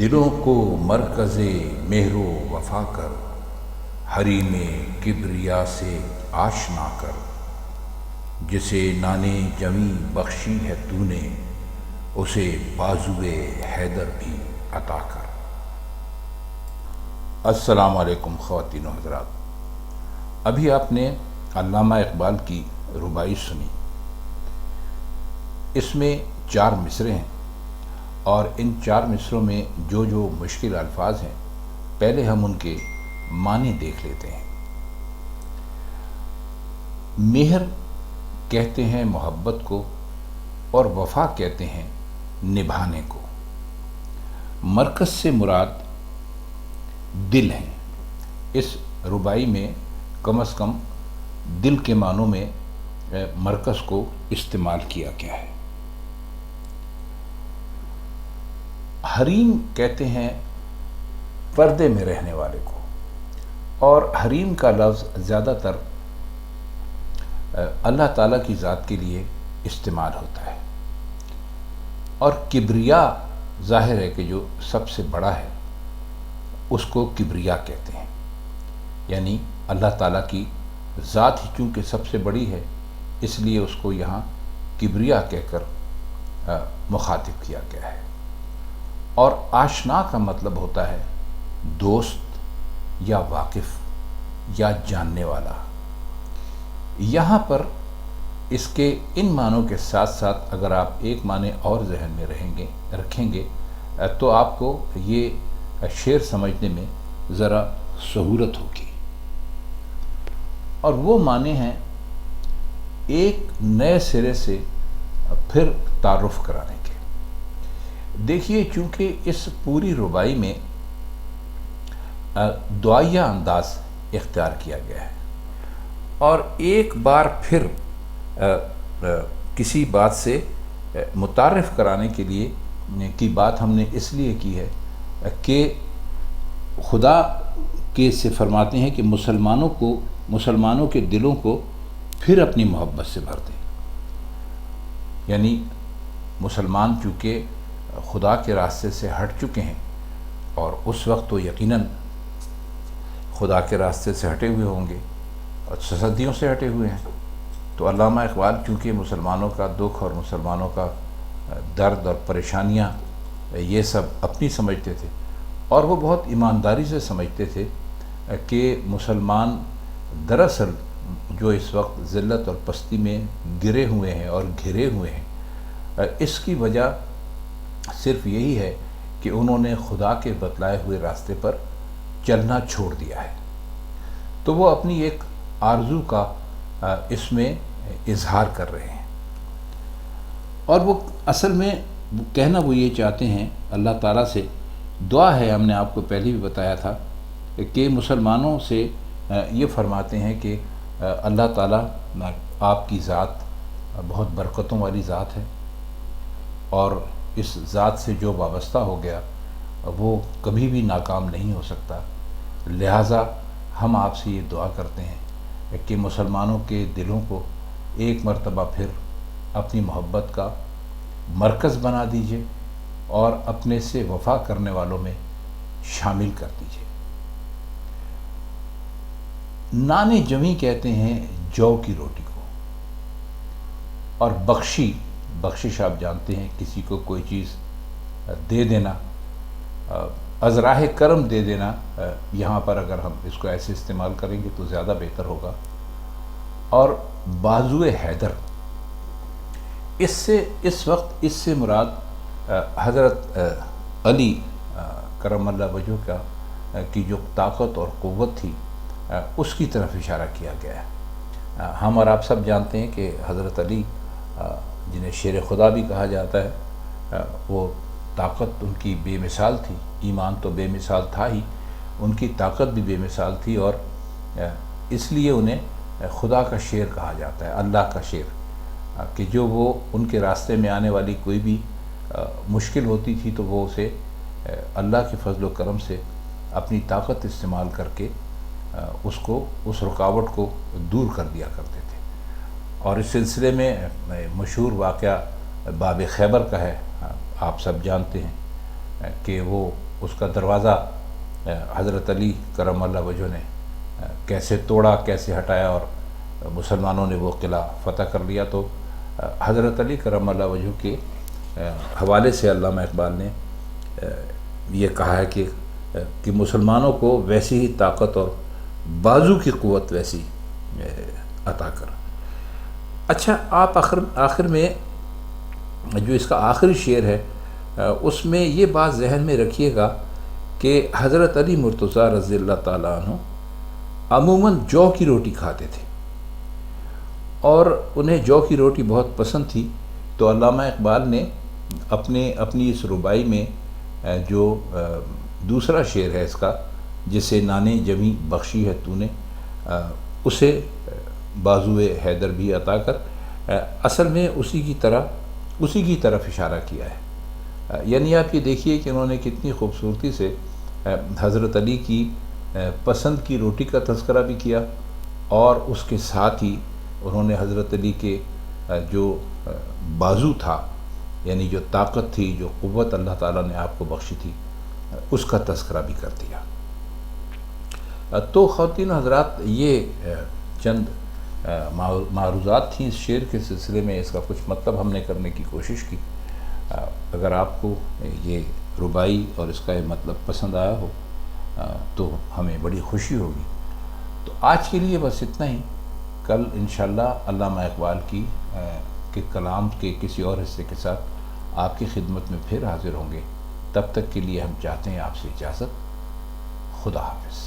دلوں کو مرکز مہر و وفا کر، حریم کبریا سے آشنا کر، جسے نانے جمی بخشی ہے تو نے، اسے بازوئے حیدر بھی عطا کر۔ السلام علیکم خواتین و حضرات، ابھی آپ نے علامہ اقبال کی رباعی سنی۔ اس میں 4 مصرے ہیں اور ان 4 مصروں میں جو مشکل الفاظ ہیں، پہلے ہم ان کے معنی دیکھ لیتے ہیں۔ مہر کہتے ہیں محبت کو اور وفا کہتے ہیں نبھانے کو۔ مرکز سے مراد دل ہیں۔ اس رباعی میں کم از کم دل کے معنوں میں مرکز کو استعمال کیا گیا ہے۔ حریم کہتے ہیں پردے میں رہنے والے کو، اور حریم کا لفظ زیادہ تر اللہ تعالیٰ کی ذات کے لیے استعمال ہوتا ہے، اور کبریا ظاہر ہے کہ جو سب سے بڑا ہے اس کو کبریا کہتے ہیں، یعنی اللہ تعالیٰ کی ذات ہی چونکہ سب سے بڑی ہے، اس لیے اس کو یہاں کبریا کہہ کر مخاطب کیا گیا ہے۔ اور آشنا کا مطلب ہوتا ہے دوست یا واقف یا جاننے والا۔ یہاں پر اس کے ان معنوں کے ساتھ ساتھ اگر آپ ایک معنی اور ذہن میں رکھیں گے تو آپ کو یہ شعر سمجھنے میں ذرا سہولت ہوگی، اور وہ معنی ہیں ایک نئے سرے سے پھر تعارف کرانے کے۔ دیکھیے، چونکہ اس پوری رباعی میں دعائیہ انداز اختیار کیا گیا ہے، اور ایک بار پھر کسی بات سے متعارف کرانے کے لیے کی بات ہم نے اس لیے کی ہے کہ خدا کے سے فرماتے ہیں کہ مسلمانوں کے دلوں کو پھر اپنی محبت سے بھر دیں۔ یعنی مسلمان چونکہ خدا کے راستے سے ہٹ چکے ہیں، اور اس وقت تو یقیناً خدا کے راستے سے ہٹے ہوئے ہوں گے اور صدیوں سے ہٹے ہوئے ہیں، تو علامہ اقبال چونکہ مسلمانوں کا دکھ اور مسلمانوں کا درد اور پریشانیاں یہ سب اپنی سمجھتے تھے، اور وہ بہت ایمانداری سے سمجھتے تھے کہ مسلمان دراصل جو اس وقت ذلت اور پستی میں گرے ہوئے ہیں اور گھرے ہوئے ہیں، اس کی وجہ صرف یہی ہے کہ انہوں نے خدا کے بتلائے ہوئے راستے پر چلنا چھوڑ دیا ہے۔ تو وہ اپنی ایک آرزو کا اس میں اظہار کر رہے ہیں، اور وہ اصل میں کہنا وہ یہ چاہتے ہیں، اللہ تعالیٰ سے دعا ہے، ہم نے آپ کو پہلے بھی بتایا تھا کہ مسلمانوں سے یہ فرماتے ہیں کہ اللہ تعالیٰ آپ کی ذات بہت برکتوں والی ذات ہے، اور اس ذات سے جو وابستہ ہو گیا وہ کبھی بھی ناکام نہیں ہو سکتا، لہٰذا ہم آپ سے یہ دعا کرتے ہیں کہ مسلمانوں کے دلوں کو ایک مرتبہ پھر اپنی محبت کا مرکز بنا دیجئے اور اپنے سے وفا کرنے والوں میں شامل کر دیجئے۔ نان جمی کہتے ہیں جو کی روٹی کو، اور بخشش آپ جانتے ہیں کسی کو کوئی چیز دے دینا، از راہ کرم دے دینا، یہاں پر اگر ہم اس کو ایسے استعمال کریں گے تو زیادہ بہتر ہوگا۔ اور بازوئے حیدر، اس سے مراد حضرت علی کرم اللہ وجہہ کی جو طاقت اور قوت تھی اس کی طرف اشارہ کیا گیا ہے۔ ہم اور آپ سب جانتے ہیں کہ حضرت علی، جنہیں شیر خدا بھی کہا جاتا ہے، وہ طاقت ان کی بے مثال تھی، ایمان تو بے مثال تھا ہی، ان کی طاقت بھی بے مثال تھی، اور اس لیے انہیں خدا کا شیر کہا جاتا ہے، اللہ کا شیر، کہ جو وہ ان کے راستے میں آنے والی کوئی بھی مشکل ہوتی تھی تو وہ اسے اللہ کے فضل و کرم سے اپنی طاقت استعمال کر کے اس رکاوٹ کو دور کر دیا کرتے تھے۔ اور اس سلسلے میں مشہور واقعہ باب خیبر کا ہے، آپ سب جانتے ہیں کہ وہ اس کا دروازہ حضرت علی کرم اللہ وجہ نے کیسے توڑا، کیسے ہٹایا اور مسلمانوں نے وہ قلعہ فتح کر لیا، تو حضرت علی کرم اللہ وجہ کے حوالے سے علامہ اقبال نے یہ کہا ہے کہ مسلمانوں کو ویسی ہی طاقت اور بازو کی قوت ویسی عطا کر۔ اچھا، آپ آخر میں جو اس کا آخری شعر ہے اس میں یہ بات ذہن میں رکھیے گا کہ حضرت علی مرتضیٰ رضی اللہ تعالیٰ عنہ عموماً جو کی روٹی کھاتے تھے اور انہیں جو کی روٹی بہت پسند تھی، تو علامہ اقبال نے اپنی اس ربائی میں جو دوسرا شعر ہے اس کا، جسے نانے جمی بخشی ہے تو نے، اسے بازوئے حیدر بھی عطا کر، اصل میں اسی کی طرف اشارہ کیا ہے۔ یعنی آپ یہ دیکھیے کہ انہوں نے کتنی خوبصورتی سے حضرت علی کی پسند کی روٹی کا تذکرہ بھی کیا، اور اس کے ساتھ ہی انہوں نے حضرت علی کے جو بازو تھا، یعنی جو طاقت تھی، جو قوت اللہ تعالیٰ نے آپ کو بخشی تھی، اس کا تذکرہ بھی کر دیا۔ تو خواتین حضرات، یہ چند معروضات تھیں اس شعر کے سلسلے میں، اس کا کچھ مطلب ہم نے کرنے کی کوشش کی۔ اگر آپ کو یہ ربائی اور اس کا یہ مطلب پسند آیا ہو تو ہمیں بڑی خوشی ہوگی۔ تو آج کے لیے بس اتنا ہی۔ کل انشاءاللہ علامہ اقبال کے کلام کے کسی اور حصے کے ساتھ آپ کی خدمت میں پھر حاضر ہوں گے۔ تب تک کے لیے ہم چاہتے ہیں آپ سے اجازت۔ خدا حافظ۔